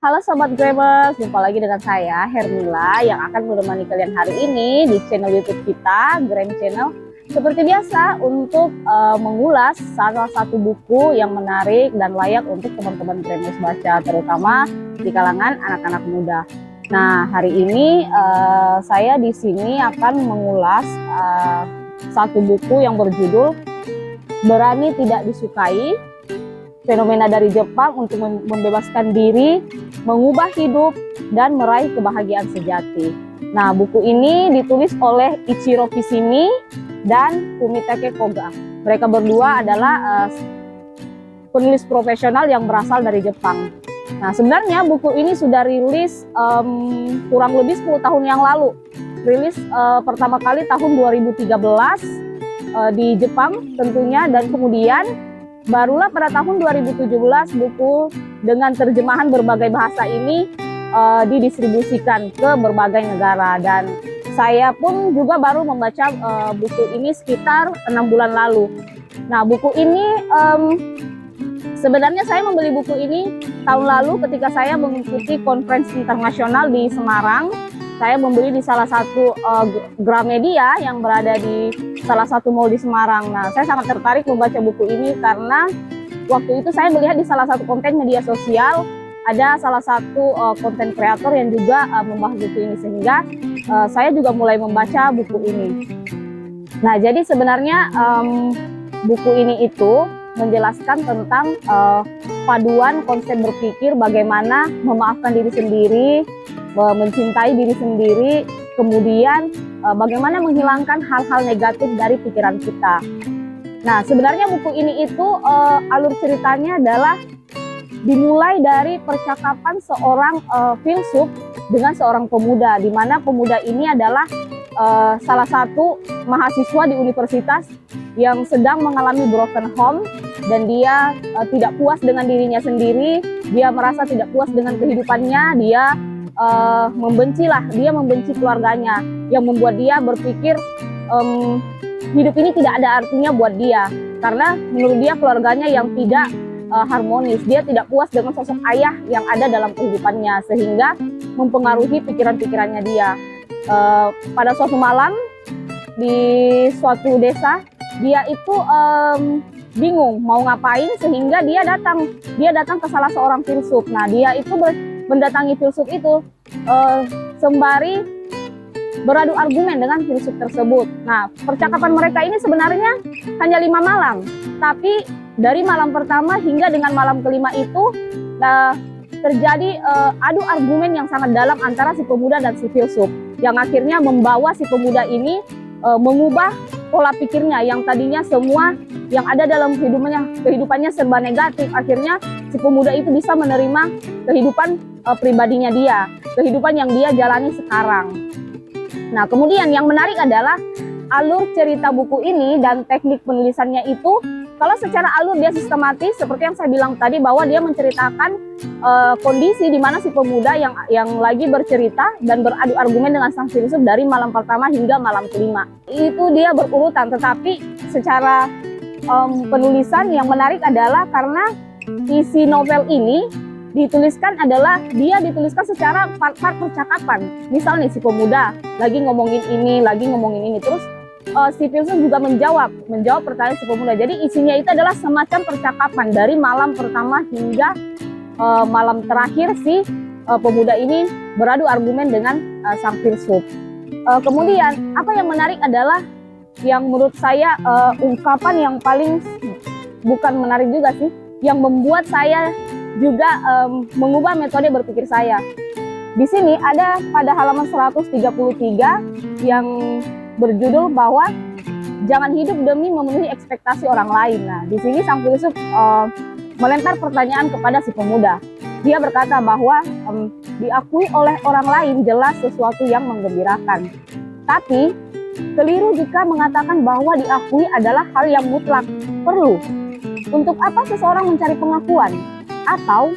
Halo Sobat Gramers, jumpa lagi dengan saya Hermila yang akan menemani kalian hari ini di channel YouTube kita, Gram Channel. Seperti biasa untuk mengulas salah satu buku yang menarik dan layak untuk teman-teman Gramers baca, terutama di kalangan anak-anak muda. Nah, hari ini saya di sini akan mengulas satu buku yang berjudul Berani Tidak Disukai, fenomena dari Jepang untuk membebaskan diri, mengubah hidup, dan meraih kebahagiaan sejati. Nah, buku ini ditulis oleh Ichiro Kishimi dan Fumitake Koga. Mereka berdua adalah penulis profesional yang berasal dari Jepang. Nah, sebenarnya buku ini sudah rilis kurang lebih 10 tahun yang lalu. Rilis pertama kali tahun 2013 di Jepang tentunya, dan kemudian barulah pada tahun 2017 buku dengan terjemahan berbagai bahasa ini didistribusikan ke berbagai negara, dan saya pun juga baru membaca buku ini sekitar 6 bulan lalu. Nah, buku ini sebenarnya saya membeli buku ini tahun lalu ketika saya mengikuti konferensi internasional di Semarang. Saya membeli di salah satu Gramedia yang berada di salah satu mall di Semarang. Nah, saya sangat tertarik membaca buku ini karena waktu itu saya melihat di salah satu konten media sosial ada salah satu konten kreator yang juga membahas buku ini, sehingga saya juga mulai membaca buku ini. Nah, jadi sebenarnya buku ini itu menjelaskan tentang paduan konsep berpikir bagaimana memaafkan diri sendiri, mencintai diri sendiri, kemudian bagaimana menghilangkan hal-hal negatif dari pikiran kita. Nah, sebenarnya buku ini itu alur ceritanya adalah dimulai dari percakapan seorang filsuf dengan seorang pemuda, di mana pemuda ini adalah salah satu mahasiswa di universitas yang sedang mengalami broken home, dan dia tidak puas dengan dirinya sendiri, dia merasa tidak puas dengan kehidupannya, dia membenci keluarganya, yang membuat dia berpikir hidup ini tidak ada artinya buat dia, karena menurut dia keluarganya yang tidak harmonis. Dia tidak puas dengan sosok ayah yang ada dalam kehidupannya, sehingga mempengaruhi pikiran-pikirannya dia. Pada suatu malam di suatu desa, dia itu bingung mau ngapain, sehingga dia datang ke salah seorang filsuf. Nah, dia itu mendatangi filsuf itu sembari beradu argumen dengan filsuf tersebut. Nah, percakapan mereka ini sebenarnya hanya 5 malam, tapi dari malam pertama hingga dengan malam kelima itu terjadi adu argumen yang sangat dalam antara si pemuda dan si filsuf, yang akhirnya membawa si pemuda ini mengubah pola pikirnya yang tadinya semua yang ada dalam kehidupannya serba negatif. Akhirnya si pemuda itu bisa menerima kehidupan pribadinya dia, kehidupan yang dia jalani sekarang. Nah, kemudian yang menarik adalah alur cerita buku ini dan teknik penulisannya itu. Kalau secara alur dia sistematis, seperti yang saya bilang tadi, bahwa dia menceritakan kondisi di mana si pemuda yang lagi bercerita dan beradu argumen dengan sang filsuf dari malam pertama hingga malam kelima. Itu dia berurutan, tetapi secara penulisan yang menarik adalah karena isi novel ini dituliskan secara part-part percakapan. Misal nih, si pemuda lagi ngomongin ini, terus si filsuf juga menjawab pertanyaan si pemuda. Jadi isinya itu adalah semacam percakapan dari malam pertama hingga malam terakhir si pemuda ini beradu argumen dengan sang filsuf. Kemudian apa yang menarik adalah, yang menurut saya ungkapan yang paling, bukan menarik juga sih, yang membuat saya juga mengubah metode berpikir saya. Di sini ada pada halaman 133 yang berjudul bahwa jangan hidup demi memenuhi ekspektasi orang lain. Nah, di sini sang filsuf melempar pertanyaan kepada si pemuda. Dia berkata bahwa diakui oleh orang lain jelas sesuatu yang menggembirakan, tapi keliru jika mengatakan bahwa diakui adalah hal yang mutlak perlu. Untuk apa seseorang mencari pengakuan? Atau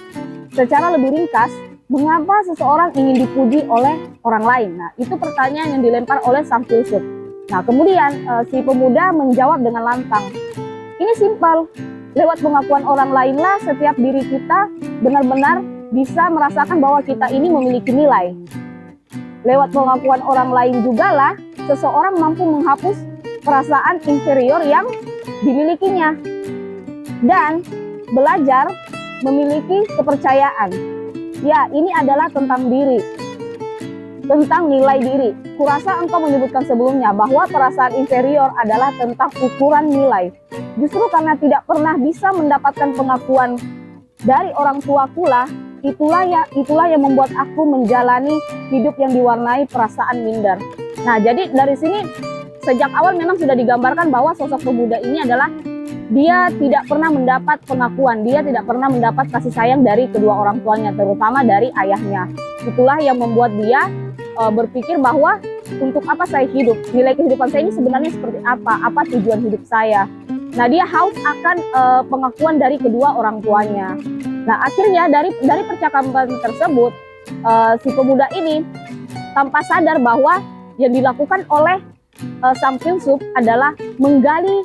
secara lebih ringkas, mengapa seseorang ingin dipuji oleh orang lain? Nah, itu pertanyaan yang dilempar oleh sang filsuf. Nah, kemudian si pemuda menjawab dengan lantang. Ini simpel, lewat pengakuan orang lainlah setiap diri kita benar-benar bisa merasakan bahwa kita ini memiliki nilai. Lewat pengakuan orang lain juga lah, seseorang mampu menghapus perasaan inferior yang dimilikinya. Dan belajar memiliki kepercayaan. Ya, ini adalah tentang diri, tentang nilai diri. Kurasa engkau menyebutkan sebelumnya bahwa perasaan inferior adalah tentang ukuran nilai. Justru karena tidak pernah bisa mendapatkan pengakuan dari orang tuaku lah, itulah yang membuat aku menjalani hidup yang diwarnai perasaan minder. Nah, jadi dari sini sejak awal memang sudah digambarkan bahwa sosok pemuda ini adalah dia tidak pernah mendapat pengakuan, dia tidak pernah mendapat kasih sayang dari kedua orang tuanya, terutama dari ayahnya. Itulah yang membuat dia berpikir bahwa untuk apa saya hidup, nilai kehidupan saya ini sebenarnya seperti apa tujuan hidup saya. Nah, dia haus akan pengakuan dari kedua orang tuanya. Nah, akhirnya dari percakapan tersebut, si pemuda ini tanpa sadar bahwa yang dilakukan oleh sang filsuf adalah menggali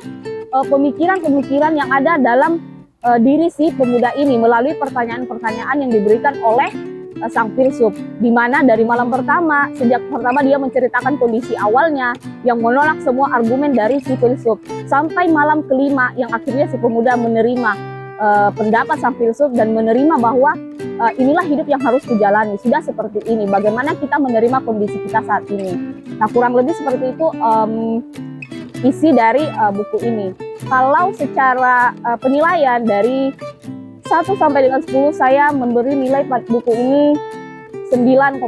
pemikiran-pemikiran yang ada dalam diri si pemuda ini melalui pertanyaan-pertanyaan yang diberikan oleh sang filsuf, di mana dari malam pertama, sejak pertama dia menceritakan kondisi awalnya yang menolak semua argumen dari si filsuf, sampai malam kelima yang akhirnya si pemuda menerima pendapat sang filsuf dan menerima bahwa inilah hidup yang harus dijalani, sudah seperti ini, bagaimana kita menerima kondisi kita saat ini. Nah, kurang lebih seperti itu isi dari buku ini. Kalau secara penilaian dari 1 sampai dengan 10, saya memberi nilai buku ini 9,5.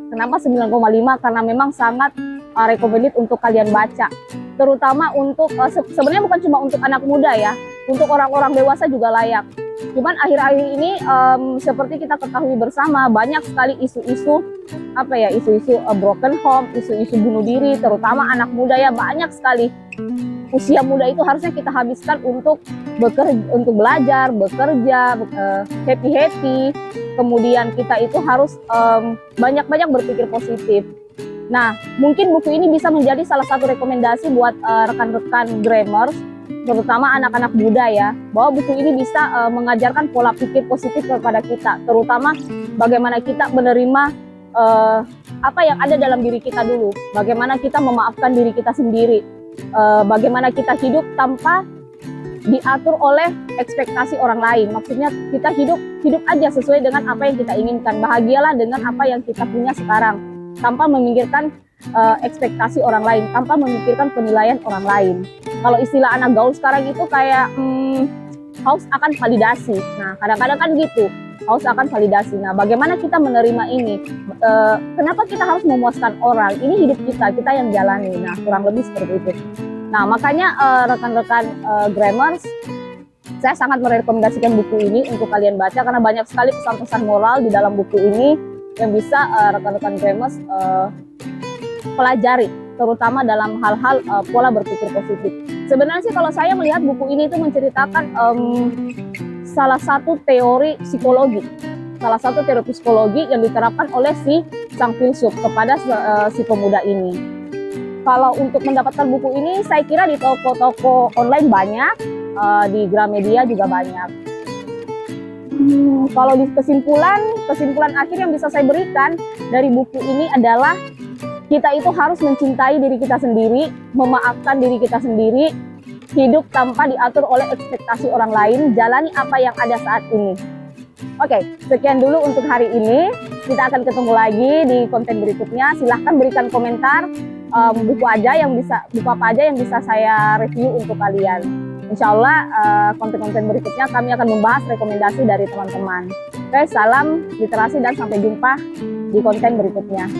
Kenapa 9,5? Karena memang sangat recommended untuk kalian baca. Terutama untuk, sebenarnya bukan cuma untuk anak muda ya, untuk orang-orang dewasa juga layak. Cuman akhir-akhir ini seperti kita ketahui bersama, banyak sekali isu-isu broken home, isu-isu bunuh diri, terutama anak muda ya, banyak sekali. Usia muda itu harusnya kita habiskan untuk belajar, bekerja, happy, kemudian kita itu harus banyak-banyak berpikir positif. Nah, mungkin buku ini bisa menjadi salah satu rekomendasi buat rekan-rekan Grammers, terutama anak-anak muda ya, bahwa buku ini bisa mengajarkan pola pikir positif kepada kita, terutama bagaimana kita menerima apa yang ada dalam diri kita dulu, bagaimana kita memaafkan diri kita sendiri, bagaimana kita hidup tanpa diatur oleh ekspektasi orang lain. Maksudnya kita hidup aja sesuai dengan apa yang kita inginkan, bahagialah dengan apa yang kita punya sekarang, tanpa memikirkan ekspektasi orang lain, tanpa memikirkan penilaian orang lain. Kalau istilah anak gaul sekarang itu kayak haus akan validasi. Nah, kadang-kadang kan gitu, haus akan validasi. Nah, bagaimana kita menerima ini? Kenapa kita harus memuaskan orang? Ini hidup kita yang jalani. Nah, kurang lebih seperti itu. Nah, makanya rekan-rekan Grammers, saya sangat merekomendasikan buku ini untuk kalian baca, karena banyak sekali pesan-pesan moral di dalam buku ini yang bisa rekan-rekan Grammers pelajari, terutama dalam hal-hal pola berpikir positif. Sebenarnya sih kalau saya melihat buku ini itu menceritakan salah satu teori psikologi yang diterapkan oleh si sang filsuf kepada si pemuda ini. Kalau untuk mendapatkan buku ini, saya kira di toko-toko online banyak, di Gramedia juga banyak. Kalau di kesimpulan akhir yang bisa saya berikan dari buku ini adalah kita itu harus mencintai diri kita sendiri, memaafkan diri kita sendiri, hidup tanpa diatur oleh ekspektasi orang lain, jalani apa yang ada saat ini. Oke, sekian dulu untuk hari ini. Kita akan ketemu lagi di konten berikutnya. Silahkan berikan komentar buku apa aja yang bisa saya review untuk kalian. Insya Allah konten-konten berikutnya kami akan membahas rekomendasi dari teman-teman. Oke, salam literasi dan sampai jumpa di konten berikutnya.